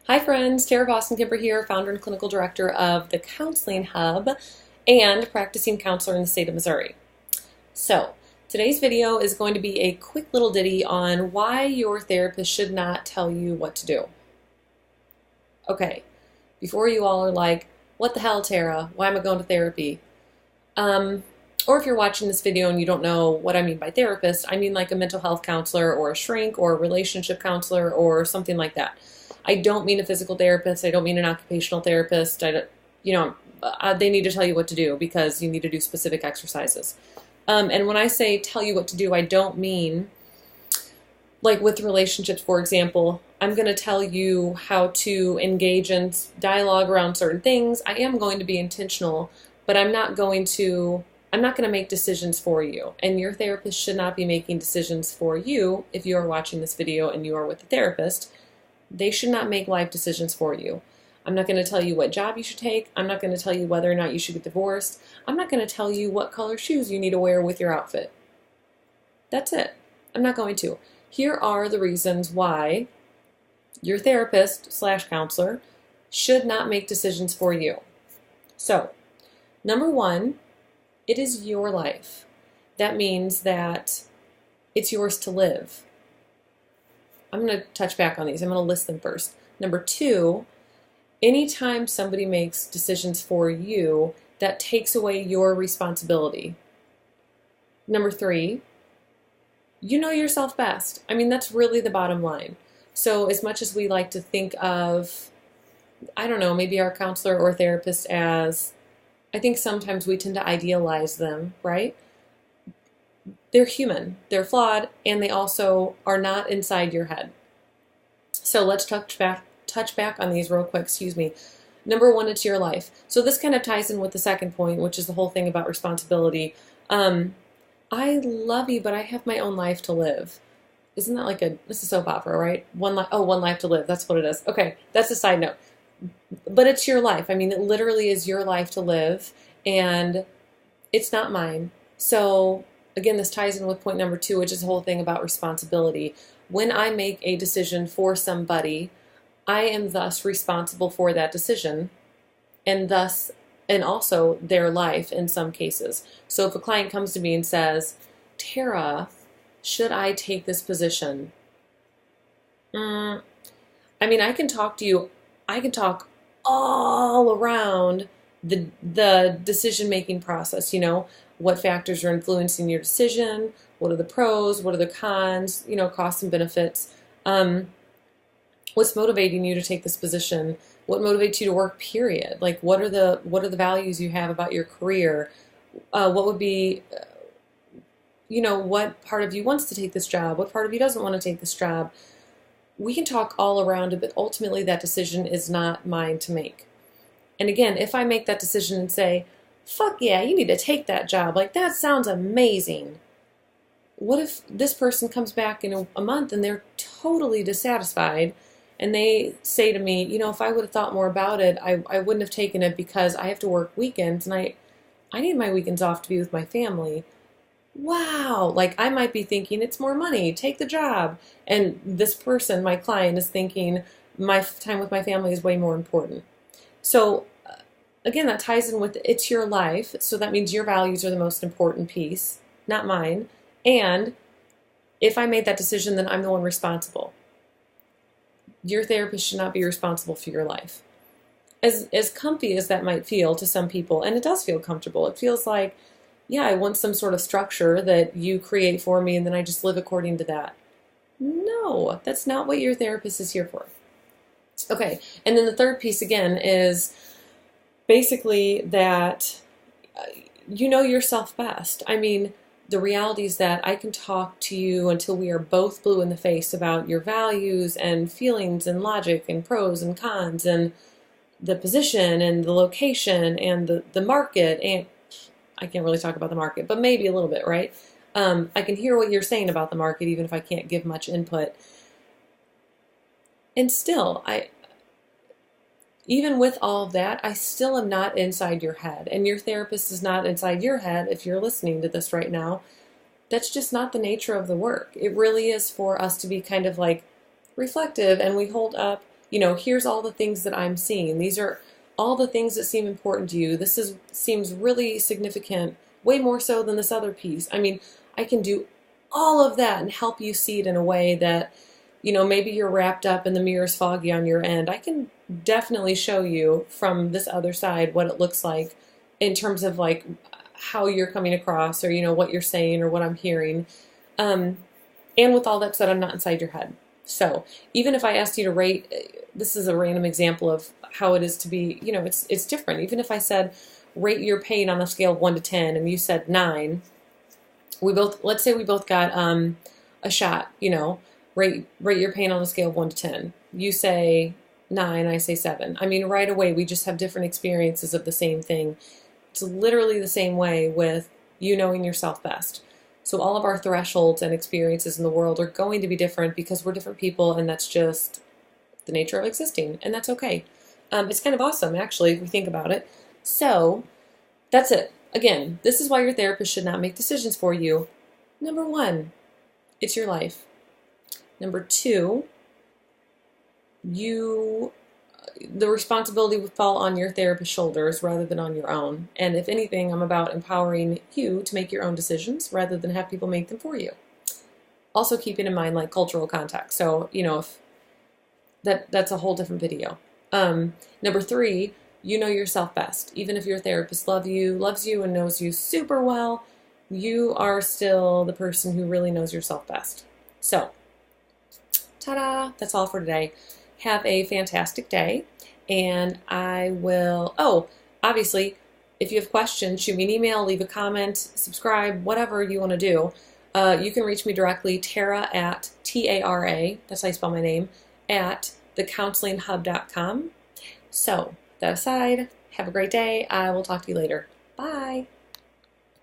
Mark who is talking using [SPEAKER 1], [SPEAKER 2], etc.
[SPEAKER 1] Hi friends, Tara Boston Kimber here, founder and clinical director of the Counseling Hub and practicing counselor in the state of Missouri. So, today's video is going to be a quick little ditty on why your therapist should not tell you what to do. Okay, before you all are like, what the hell, Tara? Why am I going to therapy? Or if you're watching this video and you don't know what I mean by therapist, I mean like a mental health counselor or a shrink or a relationship counselor or something like that. I don't mean a physical therapist. I don't mean an occupational therapist. They need to tell you what to do because you need to do specific exercises. And when I say tell you what to do, I don't mean like with relationships, for example, I'm going to tell you how to engage in dialogue around certain things. I am going to be intentional, but I'm not going to make decisions for you. And your therapist should not be making decisions for you if you are watching this video and you are with a therapist. They should not make life decisions for you. I'm not going to tell you what job you should take. I'm not going to tell you whether or not you should get divorced. I'm not going to tell you what color shoes you need to wear with your outfit. That's it. I'm not going to. Here are the reasons why your therapist/counselor should not make decisions for you. So, number one, it is your life. That means that it's yours to live. I'm going to touch back on these. I'm going to list them first. Number two, anytime somebody makes decisions for you, that takes away your responsibility. Number three, you know yourself best. I mean, that's really the bottom line. So as much as we like to think of, I don't know, maybe our counselor or therapist as, I think sometimes we tend to idealize them, right? They're human, they're flawed, and they also are not inside your head. So let's touch back on these real quick, Number one, it's your life. So this kind of ties in with the second point, which is the whole thing about responsibility. I love you, but I have my own life to live. Isn't that like this is soap opera, right? One life to live, that's what it is. Okay, that's a side note. But it's your life. I mean, it literally is your life to live, and it's not mine. So again, this ties in with point number two, which is the whole thing about responsibility. When I make a decision for somebody, I am thus responsible for that decision and also their life in some cases. So if a client comes to me and says, Tara, should I take this position? I mean, I can talk to you. I can talk all around the decision-making process, what factors are influencing your decision, what are the pros, what are the cons, costs and benefits, what's motivating you to take this position, what motivates you to work, period. Like, what are the values you have about your career, what would be, what part of you wants to take this job, what part of you doesn't want to take this job. We can talk all around it, but ultimately that decision is not mine to make. And again, if I make that decision and say, fuck yeah, you need to take that job, like that sounds amazing. What if this person comes back in a month and they're totally dissatisfied and they say to me, if I would have thought more about it, I wouldn't have taken it because I have to work weekends and I need my weekends off to be with my family. Wow, like I might be thinking it's more money, take the job. And this person, my client, is thinking my time with my family is way more important. So again, that ties in with it's your life. So that means your values are the most important piece, not mine. And if I made that decision, then I'm the one responsible. Your therapist should not be responsible for your life. As comfy as that might feel to some people, and it does feel comfortable, it feels like, yeah, I want some sort of structure that you create for me and then I just live according to that. No, that's not what your therapist is here for. Okay, and then the third piece again is basically that you know yourself best. I mean, the reality is that I can talk to you until we are both blue in the face about your values and feelings and logic and pros and cons and the position and the location and the market, and I can't really talk about the market, but maybe a little bit, right? I can hear what you're saying about the market, even if I can't give much input. And still, even with all of that, I still am not inside your head. And your therapist is not inside your head if you're listening to this right now. That's just not the nature of the work. It really is for us to be kind of like reflective, and we hold up here's all the things that I'm seeing. These are all the things that seem important to you. Seems really significant, way more so than this other piece. I mean, I can do all of that and help you see it in a way that, maybe you're wrapped up and the mirror's foggy on your end. I can definitely show you from this other side what it looks like in terms of like how you're coming across, or, what you're saying or what I'm hearing. And with all that said, I'm not inside your head. So even if I asked you to rate, this is a random example of how it is to be, it's different. Even if I said, rate your pain on a scale of 1 to 10, and you said 9, let's say we both got a shot, rate your pain on a scale of 1 to 10. You say 9, I say 7. I mean, right away, we just have different experiences of the same thing. It's literally the same way with you knowing yourself best. So all of our thresholds and experiences in the world are going to be different because we're different people, and that's just the nature of existing, and that's okay. It's kind of awesome, actually, if we think about it. So that's it. Again, this is why your therapist should not make decisions for you. Number 1, it's your life. Number 2, the responsibility would fall on your therapist's shoulders rather than on your own. And if anything, I'm about empowering you to make your own decisions rather than have people make them for you. Also keeping in mind like cultural context. So, if that's a whole different video. Number 3, you know yourself best. Even if your therapist loves you and knows you super well, you are still the person who really knows yourself best. So, ta-da, that's all for today. Have a fantastic day, and I will, obviously, if you have questions, shoot me an email, leave a comment, subscribe, whatever you want to do. You can reach me directly, Tara at T-A-R-A, that's how you spell my name, at thecounselinghub.com. So, that aside, have a great day. I will talk to you later. Bye.